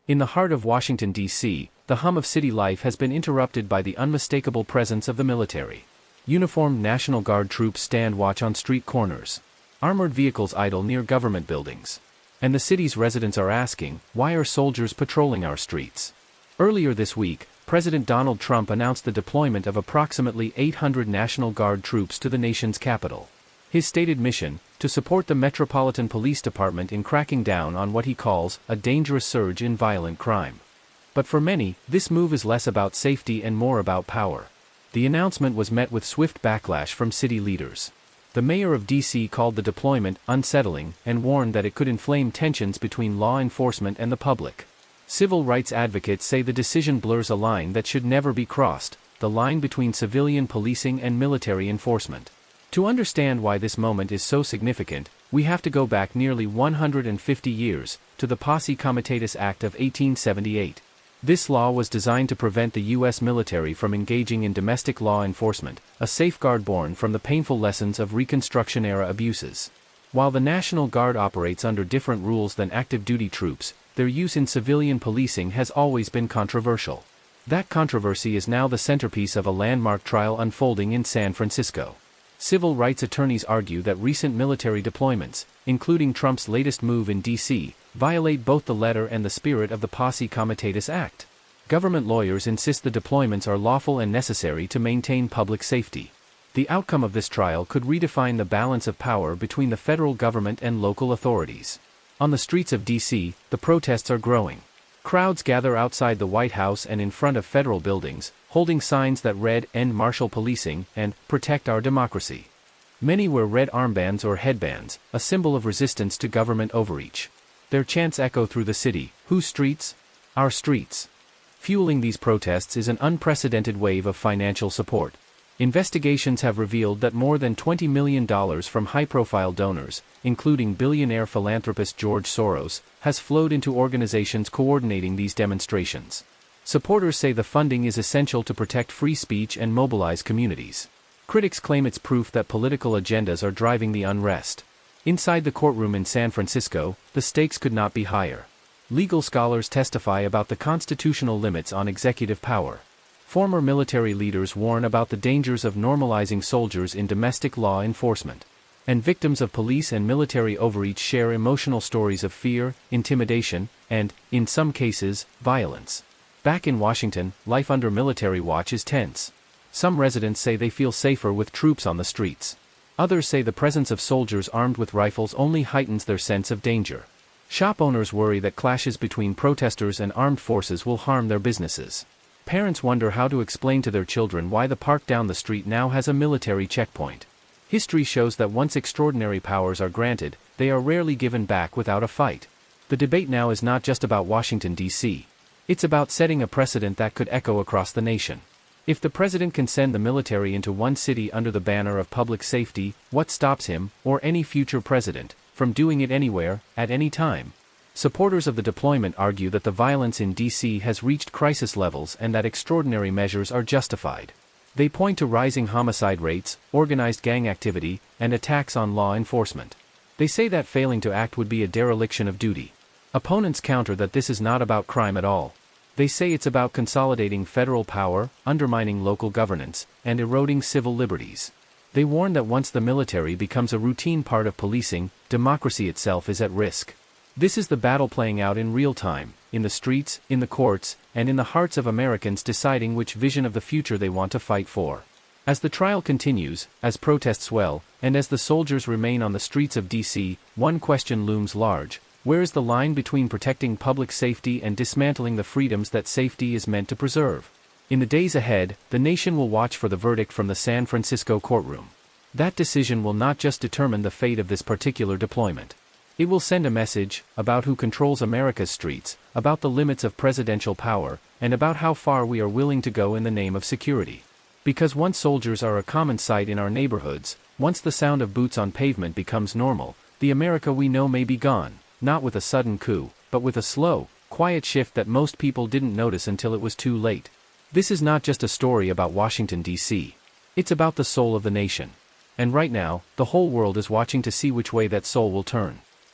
In the heart of Washington, D.C., the hum of city life has been interrupted by the unmistakable presence of the military. Uniformed National Guard troops stand watch on street corners. Armored vehicles idle near government buildings. And the city's residents are asking, why are soldiers patrolling our streets? Earlier this week, President Donald Trump announced the deployment of approximately 800 National Guard troops to the nation's capital. His stated mission, to support the Metropolitan Police Department in cracking down on what he calls a dangerous surge in violent crime. But for many, this move is less about safety and more about power. The announcement was met with swift backlash from city leaders. The mayor of D.C. called the deployment unsettling and warned that it could inflame tensions between law enforcement and the public. Civil rights advocates say the decision blurs a line that should never be crossed, the line between civilian policing and military enforcement. To understand why this moment is so significant, we have to go back nearly 150 years, to the Posse Comitatus Act of 1878. This law was designed to prevent the U.S. military from engaging in domestic law enforcement, a safeguard born from the painful lessons of Reconstruction-era abuses. While the National Guard operates under different rules than active duty troops, their use in civilian policing has always been controversial. That controversy is now the centerpiece of a landmark trial unfolding in San Francisco. Civil rights attorneys argue that recent military deployments, including Trump's latest move in D.C., violate both the letter and the spirit of the Posse Comitatus Act. Government lawyers insist the deployments are lawful and necessary to maintain public safety. The outcome of this trial could redefine the balance of power between the federal government and local authorities. On the streets of D.C., the protests are growing. Crowds gather outside the White House and in front of federal buildings, holding signs that read "End Martial Policing" and "Protect Our Democracy." Many wear red armbands or headbands, a symbol of resistance to government overreach. Their chants echo through the city, "Whose streets? Our streets." Fueling these protests is an unprecedented wave of financial support. Investigations have revealed that more than $20 million from high-profile donors, including billionaire philanthropist George Soros, has flowed into organizations coordinating these demonstrations. Supporters say the funding is essential to protect free speech and mobilize communities. Critics claim it's proof that political agendas are driving the unrest. Inside the courtroom in San Francisco, the stakes could not be higher. Legal scholars testify about the constitutional limits on executive power. Former military leaders warn about the dangers of normalizing soldiers in domestic law enforcement. And victims of police and military overreach share emotional stories of fear, intimidation, and, in some cases, violence. Back in Washington, life under military watch is tense. Some residents say they feel safer with troops on the streets. Others say the presence of soldiers armed with rifles only heightens their sense of danger. Shop owners worry that clashes between protesters and armed forces will harm their businesses. Parents wonder how to explain to their children why the park down the street now has a military checkpoint. History shows that once extraordinary powers are granted, they are rarely given back without a fight. The debate now is not just about Washington, D.C. It's about setting a precedent that could echo across the nation. If the president can send the military into one city under the banner of public safety, what stops him, or any future president, from doing it anywhere, at any time? Supporters of the deployment argue that the violence in D.C. has reached crisis levels and that extraordinary measures are justified. They point to rising homicide rates, organized gang activity, and attacks on law enforcement. They say that failing to act would be a dereliction of duty. Opponents counter that this is not about crime at all. They say it's about consolidating federal power, undermining local governance, and eroding civil liberties. They warn that once the military becomes a routine part of policing, democracy itself is at risk. This is the battle playing out in real time, in the streets, in the courts, and in the hearts of Americans deciding which vision of the future they want to fight for. As the trial continues, as protests swell, and as the soldiers remain on the streets of D.C., one question looms large: where is the line between protecting public safety and dismantling the freedoms that safety is meant to preserve? In the days ahead, the nation will watch for the verdict from the San Francisco courtroom. That decision will not just determine the fate of this particular deployment. It will send a message about who controls America's streets, about the limits of presidential power, and about how far we are willing to go in the name of security. Because once soldiers are a common sight in our neighborhoods, once the sound of boots on pavement becomes normal, the America we know may be gone, not with a sudden coup, but with a slow, quiet shift that most people didn't notice until it was too late. This is not just a story about Washington, D.C. It's about the soul of the nation. And right now, the whole world is watching to see which way that soul will turn.